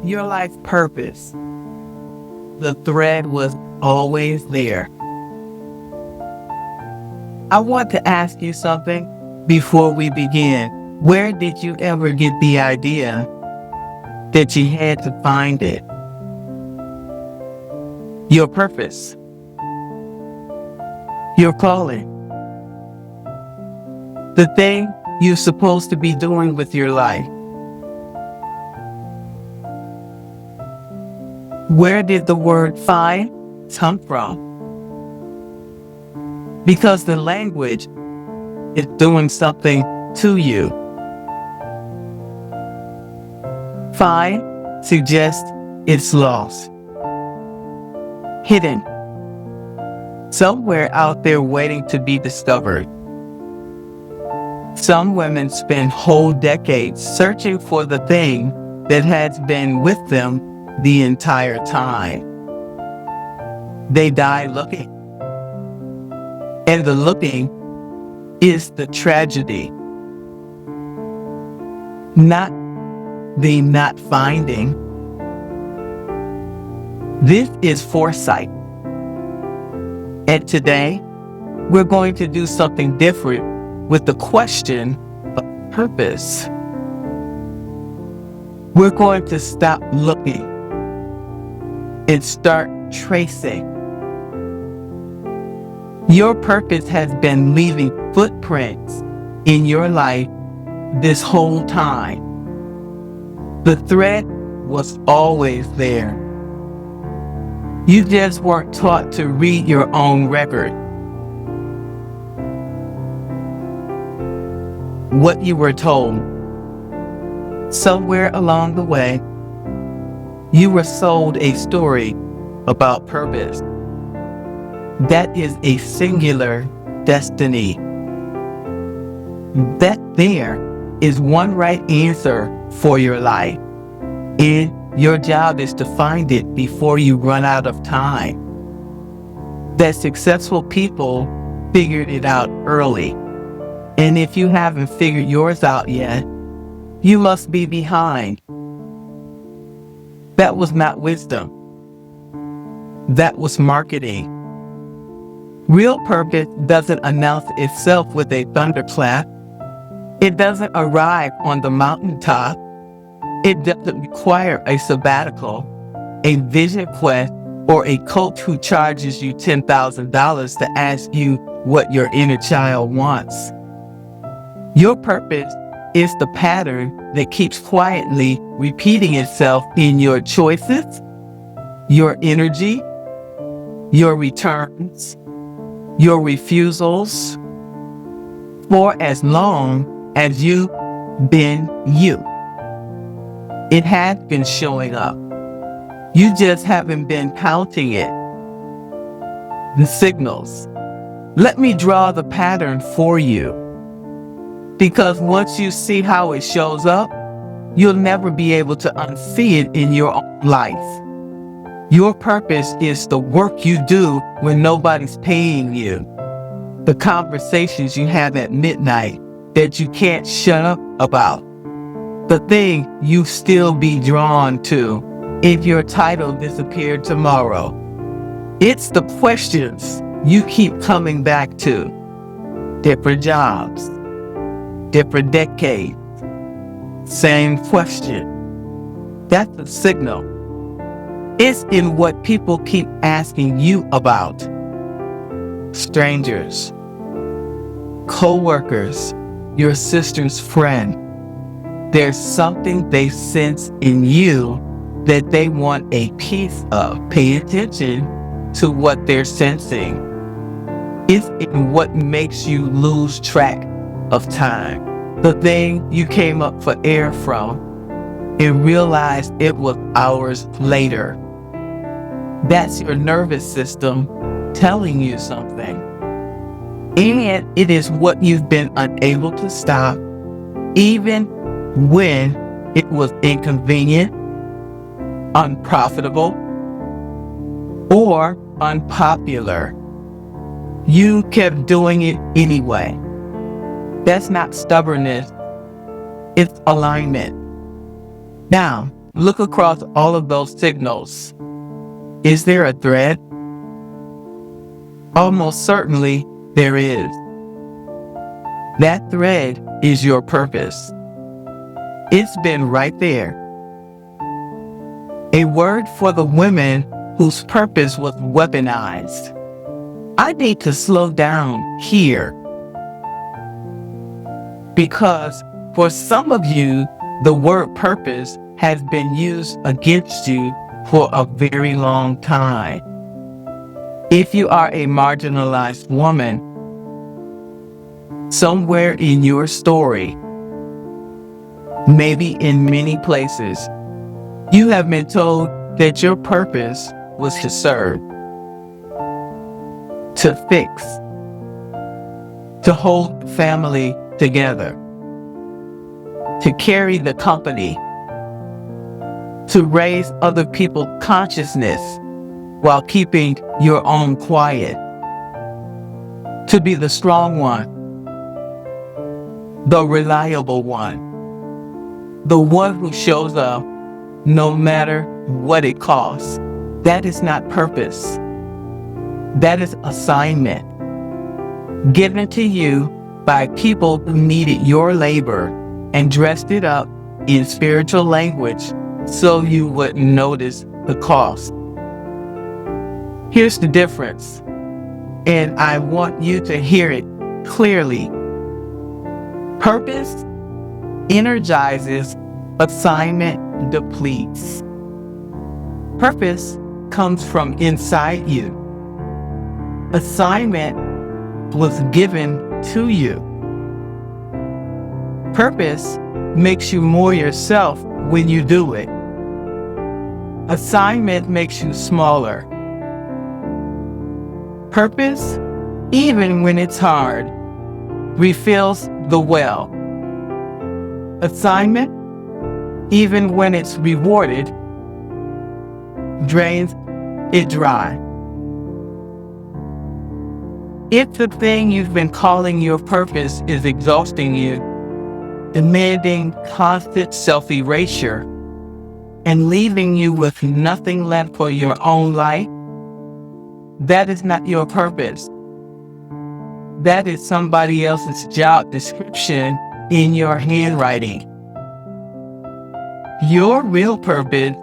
Your life purpose. The thread was always there. I want to ask you something before we begin. Where did you ever get the idea that you had to find it? Your purpose. Your calling. The thing you're supposed to be doing with your life. Where did the word find come from? Because the language is doing something to you. Find suggests it's lost, hidden, somewhere out there waiting to be discovered. Some women spend whole decades searching for the thing that has been with them the entire time. They die looking. And the looking is the tragedy. Not the not finding. This is foresight. And today, we're going to do something different with the question of purpose. We're going to stop looking and start tracing. Your purpose has been leaving footprints in your life this whole time. The thread was always there. You just weren't taught to read your own record. What you were told, somewhere along the way, you were sold a story about purpose. That is a singular destiny. That there is one right answer for your life. And your job is to find it before you run out of time. That successful people figured it out early. And if you haven't figured yours out yet, you must be behind. That was not wisdom. That was marketing. Real purpose doesn't announce itself with a thunderclap. It doesn't arrive on the mountaintop. It doesn't require a sabbatical, a vision quest, or a coach who charges you $10,000 to ask you what your inner child wants. Your purpose is the pattern that keeps quietly repeating itself in your choices, your energy, your returns, your refusals, for as long as you've been you. It has been showing up. You just haven't been counting it. The signals. Let me draw the pattern for you. Because once you see how it shows up, you'll never be able to unsee it in your own life. Your purpose is the work you do when nobody's paying you. The conversations you have at midnight that you can't shut up about. The thing you still be drawn to if your title disappeared tomorrow. It's the questions you keep coming back to. Different jobs, different decades, same question. That's a signal. It's in what people keep asking you about. Strangers, co-workers, your sister's friend. There's something they sense in you that they want a piece of. Pay attention to what they're sensing. It's in what makes you lose track of time. The thing you came up for air from and realized it was hours later. That's your nervous system telling you something. And it is what you've been unable to stop, even when it was inconvenient, unprofitable, or unpopular. You kept doing it anyway. That's not stubbornness, it's alignment. Now, look across all of those signals. Is there a thread? Almost certainly there is. That thread is your purpose. It's been right there. A word for the women whose purpose was weaponized. I need to slow down here, because for some of you, the word purpose has been used against you for a very long time. If you are a marginalized woman, somewhere in your story, maybe in many places, you have been told that your purpose was to serve, to fix, to hold family together, to carry the company, to raise other people's consciousness while keeping your own quiet, to be the strong one, the reliable one, the one who shows up no matter what it costs. That is not purpose. That is assignment given to you by people who needed your labor and dressed it up in spiritual language so you wouldn't notice the cost. Here's the difference, and I want you to hear it clearly. Purpose energizes, assignment depletes. Purpose comes from inside you. Assignment was given to you. Purpose makes you more yourself when you do it. Assignment makes you smaller. Purpose, even when it's hard, refills the well. Assignment, even when it's rewarded, drains it dry. If the thing you've been calling your purpose is exhausting you, demanding constant self-erasure, and leaving you with nothing left for your own life, that is not your purpose. That is somebody else's job description in your handwriting. Your real purpose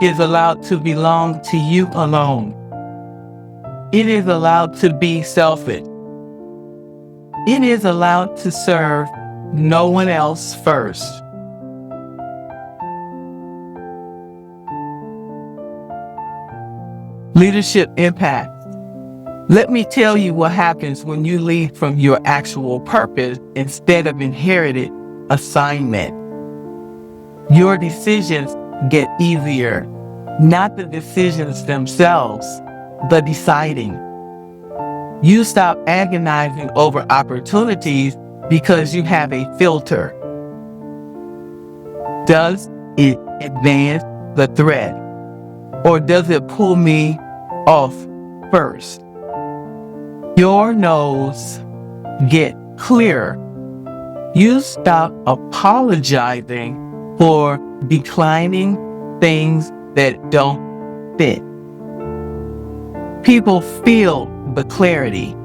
is allowed to belong to you alone. It is allowed to be selfish. It is allowed to serve no one else first. Leadership impact. Let me tell you what happens when you lead from your actual purpose instead of inherited assignment. Your decisions get easier, not the decisions themselves, the deciding. You stop agonizing over opportunities because you have a filter. Does it advance the thread, or does it pull me off first? Your no's get clearer. You stop apologizing for declining things that don't fit. People feel the clarity.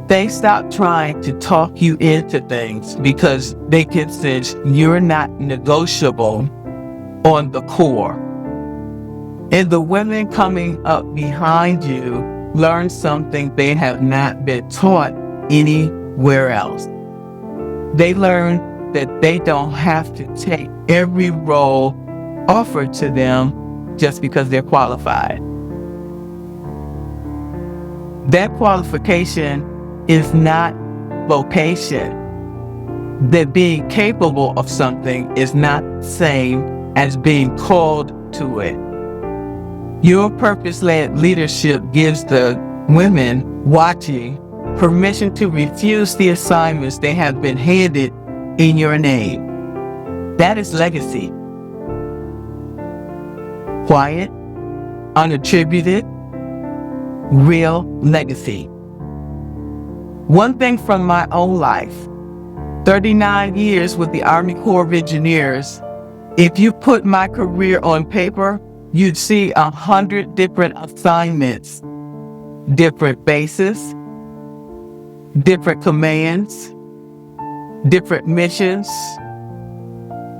They stop trying to talk you into things because they can sense you're not negotiable on the core. And the women coming up behind you learn something they have not been taught anywhere else. They learn that they don't have to take every role offered to them just because they're qualified. That qualification is not vocation. That being capable of something is not the same as being called to it. Your purpose-led leadership gives the women watching permission to refuse the assignments they have been handed in your name. That is legacy. Quiet, unattributed, real legacy. One thing from my own life, 39 years with the Army Corps of Engineers, If you put my career on paper, you'd see 100 different assignments, different bases, different commands, different missions,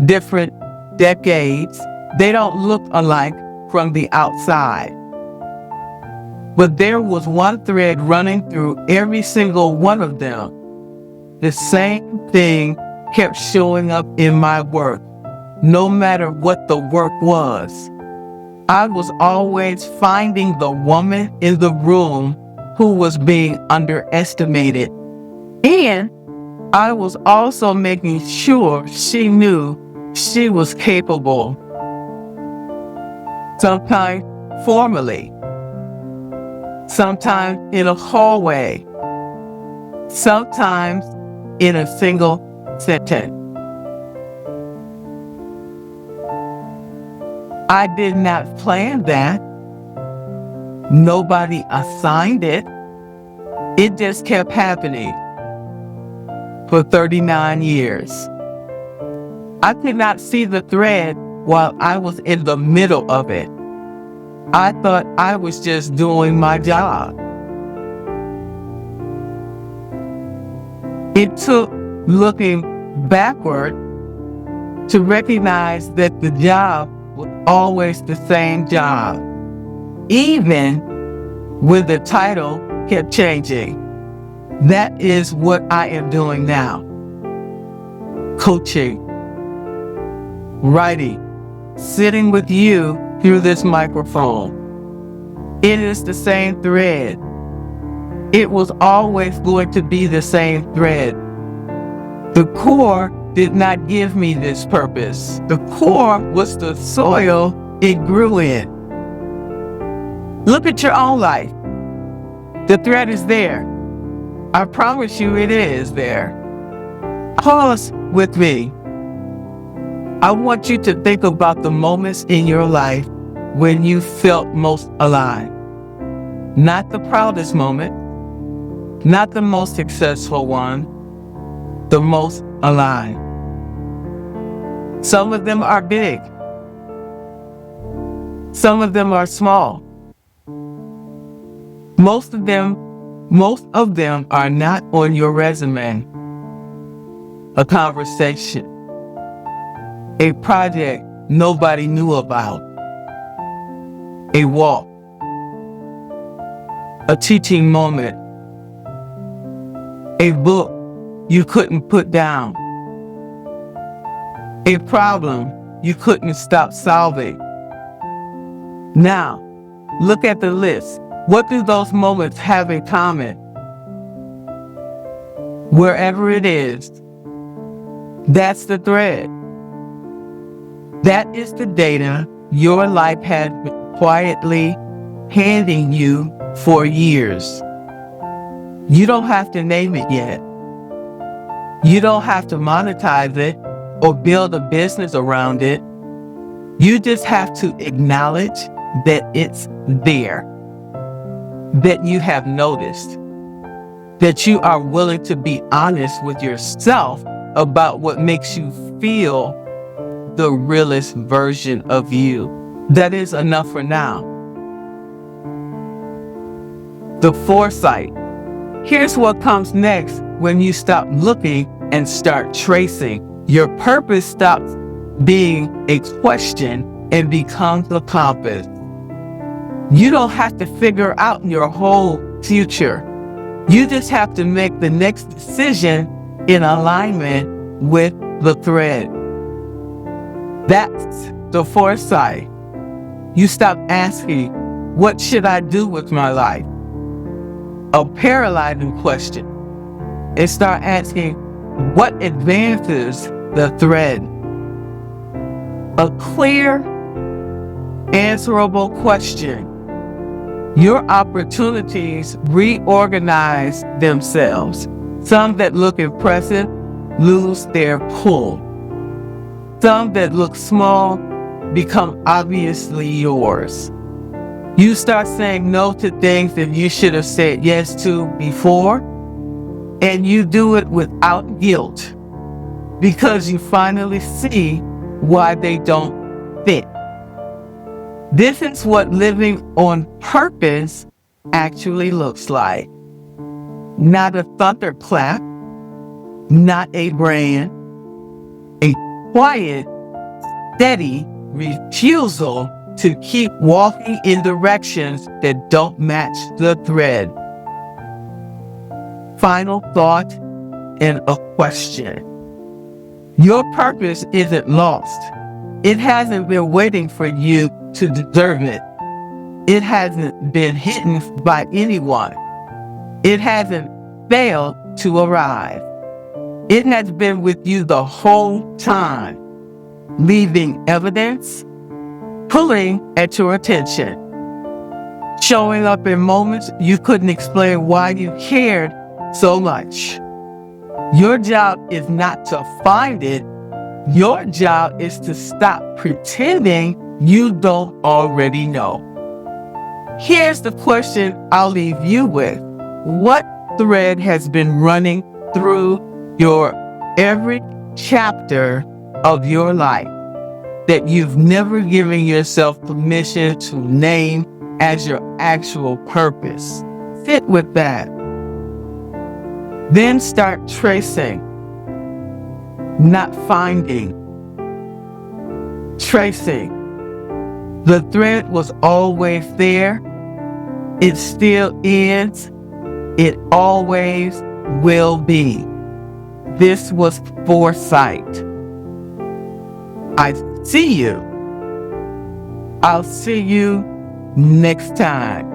different decades. They don't look alike from the outside. But there was one thread running through every single one of them. The same thing kept showing up in my work, no matter what the work was. I was always finding the woman in the room who was being underestimated. And I was also making sure she knew she was capable. Sometimes formally, sometimes in a hallway, sometimes in a single sentence. I did not plan that. Nobody assigned it. It just kept happening for 39 years. I could not see the thread while I was in the middle of it. I thought I was just doing my job. It took looking backward to recognize that the job was always the same job, even when the title kept changing. That is what I am doing now. Coaching, writing, sitting with you through this microphone. It is the same thread. It was always going to be the same thread. The core did not give me this purpose. The core was the soil it grew in. Look at your own life. The thread is there. I promise you it is there. Pause with me. I want you to think about the moments in your life when you felt most alive. Not the proudest moment, not the most successful one, the most alive. Some of them are big. Some of them are small. Most of them are not on your resume. A conversation, a project nobody knew about, a walk, a teaching moment, a book you couldn't put down, a problem you couldn't stop solving. Now, look at the list. What do those moments have in common? Wherever it is, that's the thread. That is the data your life has been quietly handing you for years. You don't have to name it yet. You don't have to monetize it or build a business around it. You just have to acknowledge that it's there, that you have noticed, that you are willing to be honest with yourself about what makes you feel the realest version of you. That is enough for now. The foresight. Here's what comes next when you stop looking and start tracing. Your purpose stops being a question and becomes a compass. You don't have to figure out your whole future. You just have to make the next decision in alignment with the thread. That's the foresight. You stop asking, what should I do with my life? A paralyzing question. And start asking, what advances the thread? A clear, answerable question. Your opportunities reorganize themselves. Some that look impressive lose their pull. Some that look small become obviously yours. You start saying no to things that you should have said yes to before, and you do it without guilt because you finally see why they don't fit. This is what living on purpose actually looks like. Not a thunderclap, not a brand, a quiet, steady refusal to keep walking in directions that don't match the thread. Final thought and a question. Your purpose isn't lost. It hasn't been waiting for you to deserve it. It hasn't been hidden by anyone. It hasn't failed to arrive. It has been with you the whole time, leaving evidence, pulling at your attention, showing up in moments you couldn't explain why you cared so much. Your job is not to find it. Your job is to stop pretending you don't already know. Here's the question I'll leave you with. What thread has been running through your every chapter of your life that you've never given yourself permission to name as your actual purpose? Sit with that. Then start tracing, not finding. Tracing. The thread was always there. It still is. It always will be. This was foresight. I see you. I'll see you next time.